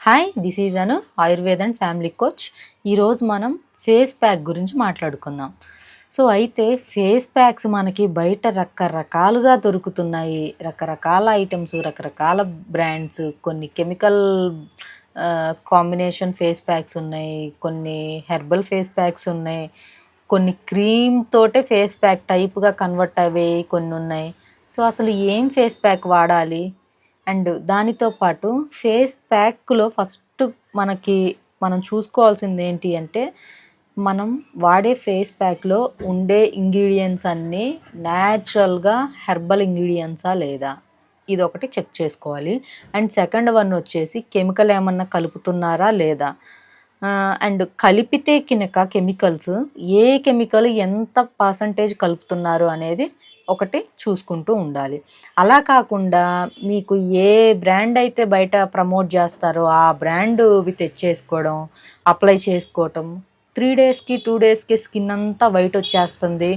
Hi, this is Anu Ayurveda and family coach. ఈరోజు మనం face pack గురించి మాట్లాడుకుందాం. సో అయితే ఫేస్ ప్యాక్స్ మనకి బయట రకరకాలుగా దొరుకుతున్నాయి. రకరకాల ఐటమ్స్, రకరకాల బ్రాండ్స్, కొన్ని కెమికల్ కాంబినేషన్ ఫేస్ ప్యాక్స్ ఉన్నాయి, కొన్ని హెర్బల్ ఫేస్ ప్యాక్స్ ఉన్నాయి, కొన్ని క్రీమ్ తోటే ఫేస్ ప్యాక్ టైప్గా కన్వర్ట్ అయ్యేవి కొన్ని ఉన్నాయి. సో అసలు ఏం ఫేస్ ప్యాక్ వాడాలి అండ్ దానితో పాటు ఫేస్ ప్యాక్లో ఫస్ట్ మనం చూసుకోవాల్సింది ఏంటి అంటే, మనం వాడే ఫేస్ ప్యాక్లో ఉండే ఇంగ్రీడియంట్స్ అన్నీ న్యాచురల్గా హెర్బల్ ఇంగ్రీడియంట్సా లేదా, ఇది ఒకటి చెక్ చేసుకోవాలి. అండ్ సెకండ్ వన్ వచ్చేసి కెమికల్ ఏమన్నా కలుపుతున్నారా లేదా, అండ్ కలిపితే కినక కెమికల్స్ ఏ కెమికల్ ఎంత పర్సంటేజ్ కలుపుతున్నారు అనేది ఒకటి చూసుకుంటూ ఉండాలి. అలా కాకుండా మీకు ఏ బ్రాండ్ అయితే బయట ప్రమోట్ చేస్తారో ఆ బ్రాండ్వి తెచ్చేసుకోవడం, అప్లై చేసుకోవటం, 3 డేస్కి 2 డేస్కి స్కిన్ అంతా వైట్ వచ్చేస్తుంది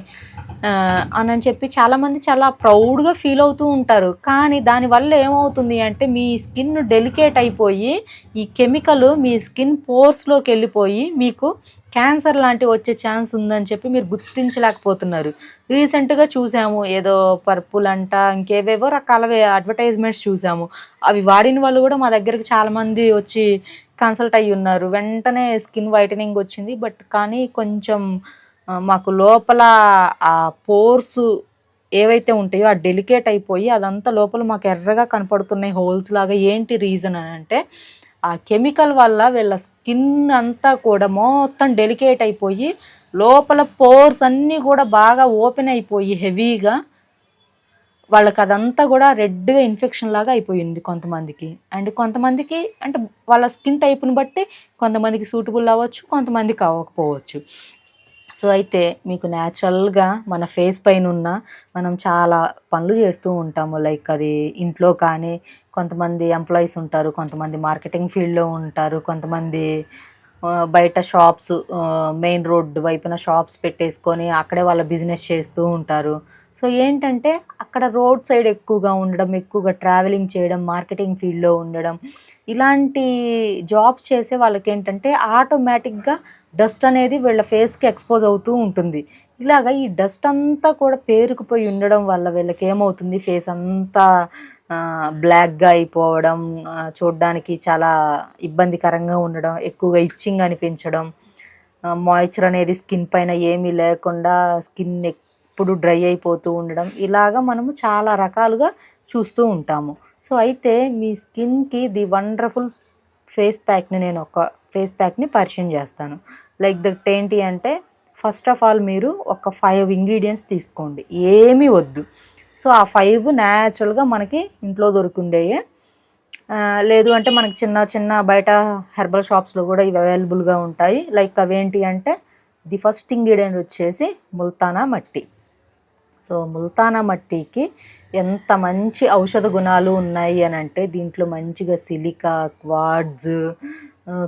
అని చెప్పి చాలామంది చాలా ప్రౌడ్గా ఫీల్ అవుతూ ఉంటారు. కానీ దానివల్ల ఏమవుతుంది అంటే, మీ స్కిన్ డెలికేట్ అయిపోయి ఈ కెమికల్ మీ స్కిన్ పోర్స్లోకి వెళ్ళిపోయి మీకు క్యాన్సర్ లాంటివి వచ్చే ఛాన్స్ ఉందని చెప్పి మీరు గుర్తించలేకపోతున్నారు. రీసెంట్గా చూసాము, ఏదో పర్పుల్ అంట, ఇంకేవేవో రకాల అడ్వర్టైజ్మెంట్స్ చూసాము. అవి వాడిన వాళ్ళు కూడా మా దగ్గరికి చాలామంది వచ్చి కన్సల్ట్ అయ్యి ఉన్నారు. వెంటనే స్కిన్ వైటనింగ్ వచ్చింది. బట్ కానీ కొంచెం మాకు లోపల ఆ పోర్స్ ఏవైతే ఉంటాయో ఆ డెలికేట్ అయిపోయి అదంతా లోపల మాకు ఎర్రగా కనపడుతున్నాయి, హోల్స్ లాగా. ఏంటి రీజన్ అని అంటే, ఆ కెమికల్ వల్ల వీళ్ళ స్కిన్ అంతా కూడా మొత్తం డెలికేట్ అయిపోయి లోపల పోర్స్ అన్నీ కూడా బాగా ఓపెన్ అయిపోయి హెవీగా వాళ్ళకి అదంతా కూడా రెడ్గా ఇన్ఫెక్షన్ లాగా అయిపోయింది కొంతమందికి. అండ్ కొంతమందికి అంటే వాళ్ళ స్కిన్ టైప్ని బట్టి కొంతమందికి సూటబుల్ అవ్వచ్చు, కొంతమందికి అవ్వకపోవచ్చు. సో అయితే మీకు న్యాచురల్గా మన ఫేస్ పైన ఉన్న మనం చాలా పనులు చేస్తూ ఉంటాము. లైక్ అది ఇంట్లో కానీ, కొంతమంది ఎంప్లాయీస్ ఉంటారు, కొంతమంది మార్కెటింగ్ ఫీల్డ్లో ఉంటారు, కొంతమంది బయట షాప్స్, మెయిన్ రోడ్ వైపున షాప్స్ పెట్టేసుకొని అక్కడే వాళ్ళ బిజినెస్ చేస్తూ ఉంటారు. సో ఏంటంటే అక్కడ రోడ్ సైడ్ ఎక్కువగా ఉండడం, ఎక్కువగా ట్రావెలింగ్ చేయడం, మార్కెటింగ్ ఫీల్డ్లో ఉండడం, ఇలాంటి జాబ్స్ చేసే వాళ్ళకి ఏంటంటే ఆటోమేటిక్గా డస్ట్ అనేది వీళ్ళ ఫేస్కి ఎక్స్పోజ్ అవుతూ ఉంటుంది. ఇలాగ ఈ డస్ట్ అంతా కూడా పేరుకుపోయి ఉండడం వల్ల వీళ్ళకి ఏమవుతుంది, ఫేస్ అంతా బ్లాక్గా అయిపోవడం, చూడడానికి చాలా ఇబ్బందికరంగా ఉండడం, ఎక్కువగా ఇచ్చింగ్ అనిపించడం, మాయిశ్చర్ అనేది స్కిన్ పైన ఏమీ లేకుండా స్కిన్ ఎప్పుడు డ్రై అయిపోతూ ఉండడం, ఇలాగా మనము చాలా రకాలుగా చూస్తూ ఉంటాము. సో అయితే మీ స్కిన్కి ది వండర్ఫుల్ ఫేస్ ప్యాక్ని నేను ఒక ఫేస్ ప్యాక్ని పరిచయం చేస్తాను. లైక్ దట్ ఏంటి అంటే, ఫస్ట్ ఆఫ్ ఆల్ మీరు ఒక 5 ఇంగ్రీడియంట్స్ తీసుకోండి, ఏమీ వద్దు. సో ఆ 5 న్యాచురల్గా మనకి ఇంట్లో దొరుకుండేయే. లేదు అంటే మనకి చిన్న చిన్న బయట హెర్బల్ షాప్స్లో కూడా ఇవి అవైలబుల్గా ఉంటాయి. లైక్ అవేంటి అంటే, ది ఫస్ట్ ఇంగ్రీడియంట్ వచ్చేసి ముల్తానా మట్టి. సో ముల్తానా మట్టికి ఎంత మంచి ఔషధ గుణాలు ఉన్నాయి అని అంటే, దీంట్లో మంచిగా సిలికా, క్వార్ట్జ్,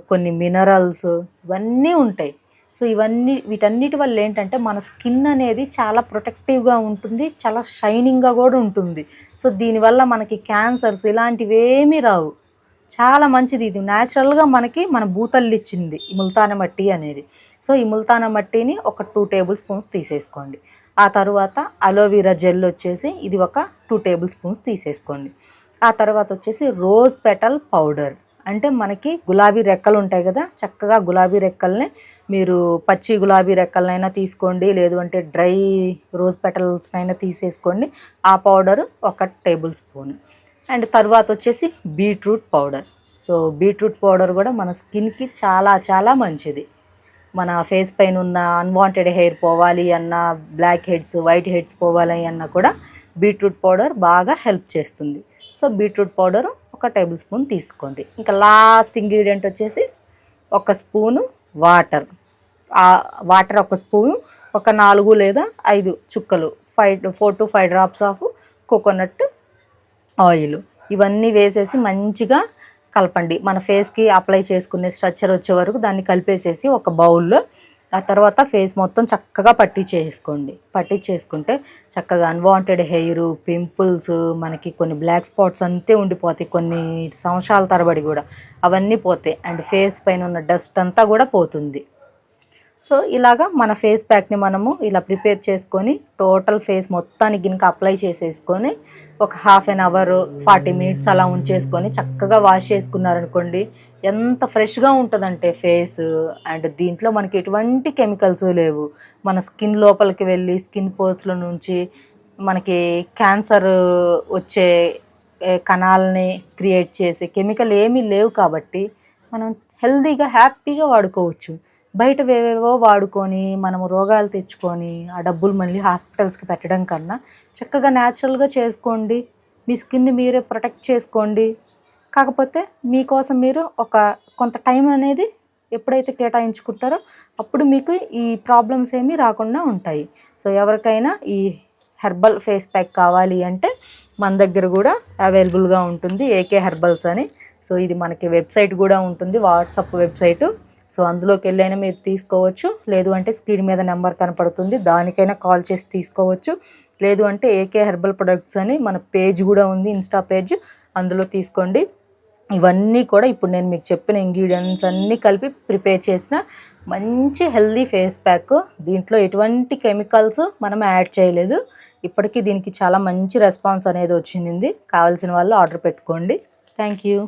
కొన్ని మినరల్స్ ఇవన్నీ ఉంటాయి. సో వీటన్నిటి వల్ల ఏంటంటే మన స్కిన్ అనేది చాలా ప్రొటెక్టివ్గా ఉంటుంది, చాలా షైనింగ్గా కూడా ఉంటుంది. సో దీనివల్ల మనకి క్యాన్సర్స్ ఇలాంటివి ఏమీ రావు. చాలా మంచిది. ఇది న్యాచురల్గా మన భూతల్లి ఇచ్చింది ఈ ముల్తానా మట్టి అనేది. సో ఈ ముల్తానా మట్టిని ఒక 2 టేబుల్ స్పూన్స్ తీసేసుకోండి. ఆ తర్వాత అలోవెరా జెల్ వచ్చేసి ఇది ఒక 2 టేబుల్ స్పూన్స్ తీసేసుకోండి. ఆ తర్వాత వచ్చేసి రోజ్ పెటల్ పౌడర్, అంటే మనకి గులాబీ రెక్కలు ఉంటాయి కదా, చక్కగా గులాబీ రెక్కల్ని మీరు పచ్చి గులాబీ రెక్కలనైనా తీసుకోండి, లేదు అంటే డ్రై రోజ్ పెటల్స్నైనా తీసేసుకోండి. ఆ పౌడరు ఒక టేబుల్ స్పూన్. అండ్ తర్వాత వచ్చేసి beetroot powder. So beetroot powder కూడా మన స్కిన్కి చాలా చాలా మంచిది. మన ఫేస్ పైన ఉన్న అన్వాంటెడ్ హెయిర్ పోవాలి అన్నా, బ్లాక్ హెడ్స్, వైట్ హెడ్స్ పోవాలి అన్నా కూడా బీట్రూట్ పౌడర్ బాగా హెల్ప్ చేస్తుంది. సో బీట్రూట్ పౌడర్ ఒక టేబుల్ స్పూన్ తీసుకోండి. ఇంకా లాస్ట్ ఇంగ్రీడియంట్ వచ్చేసి ఒక స్పూను వాటర్. ఆ వాటర్ ఒక స్పూను, ఒక 4 లేదా 5 చుక్కలు, 4 to 5 drops of coconut oil, ఇవన్నీ వేసేసి మంచిగా కలపండి. మన ఫేస్కి అప్లై చేసుకునే స్ట్రక్చర్ వచ్చే వరకు దాన్ని కలిపేసేసి ఒక బౌల్లో ఆ తర్వాత ఫేస్ మొత్తం చక్కగా పట్టించేసుకుంటే చక్కగా అన్వాంటెడ్ హెయిర్, పింపుల్స్, మనకి కొన్ని బ్లాక్ స్పాట్స్ అంతే ఉండిపోతాయి కొన్ని సంవత్సరాల తరబడి కూడా, అవన్నీ పోతాయి. అండ్ ఫేస్ పైన ఉన్న డస్ట్ అంతా కూడా పోతుంది. సో ఇలాగా మన ఫేస్ ప్యాక్ని మనము ఇలా ప్రిపేర్ చేసుకొని టోటల్ ఫేస్ మొత్తానికి గినక అప్లై చేసేసుకొని ఒక 1/2 అవర్ 40 మినిట్స్ అలా ఉంచేసుకొని చక్కగా వాష్ చేసుకున్నారనుకోండి, ఎంత ఫ్రెష్గా ఉంటుందంటే ఫేస్. అండ్ దీంట్లో మనకి ఎటువంటి కెమికల్స్ లేవు. మన స్కిన్ లోపలికి వెళ్ళి స్కిన్ పోర్స్ల నుంచి మనకి క్యాన్సర్ వచ్చే కణాలని క్రియేట్ చేసే కెమికల్ ఏమీ లేవు కాబట్టి మనం హెల్తీగా హ్యాపీగా వాడుకోవచ్చు. బయట వేవేవో వాడుకొని మనము రోగాలు తెచ్చుకొని ఆ డబ్బులు మళ్ళీ హాస్పిటల్స్కి పెట్టడం కన్నా చక్కగా న్యాచురల్గా చేసుకోండి. మీ స్కిన్ని మీరే ప్రొటెక్ట్ చేసుకోండి. కాకపోతే మీకోసం మీరు కొంత టైం అనేది ఎప్పుడైతే కేటాయించుకుంటారో అప్పుడు మీకు ఈ ప్రాబ్లమ్స్ ఏమీ రాకుండా ఉంటాయి. సో ఎవరికైనా ఈ హెర్బల్ ఫేస్ ప్యాక్ కావాలి అంటే మన దగ్గర కూడా అవైలబుల్గా ఉంటుంది, ఏకే హెర్బల్స్ అని. సో ఇది మనకి వెబ్సైట్ కూడా ఉంటుంది, వాట్సాప్ వెబ్సైటు. సో అందులోకి వెళ్ళైనా మీరు తీసుకోవచ్చు. లేదు అంటే స్క్రీన్ మీద నెంబర్ కనపడుతుంది, దానికైనా కాల్ చేసి తీసుకోవచ్చు. లేదు అంటే ఏకే హెర్బల్ ప్రొడక్ట్స్ అని మన పేజ్ కూడా ఉంది, ఇన్స్టా పేజ్, అందులో తీసుకోండి. ఇవన్నీ కూడా ఇప్పుడు నేను మీకు చెప్పిన ఇంగ్రీడియంట్స్ అన్నీ కలిపి ప్రిపేర్ చేసిన మంచి హెల్దీ ఫేస్ ప్యాక్. దీంట్లో ఎటువంటి కెమికల్స్ మనం యాడ్ చేయలేదు. ఇప్పటికీ దీనికి చాలా మంచి రెస్పాన్స్ అనేది వచ్చింది. కావాల్సిన వాళ్ళు ఆర్డర్ పెట్టుకోండి. Thank you.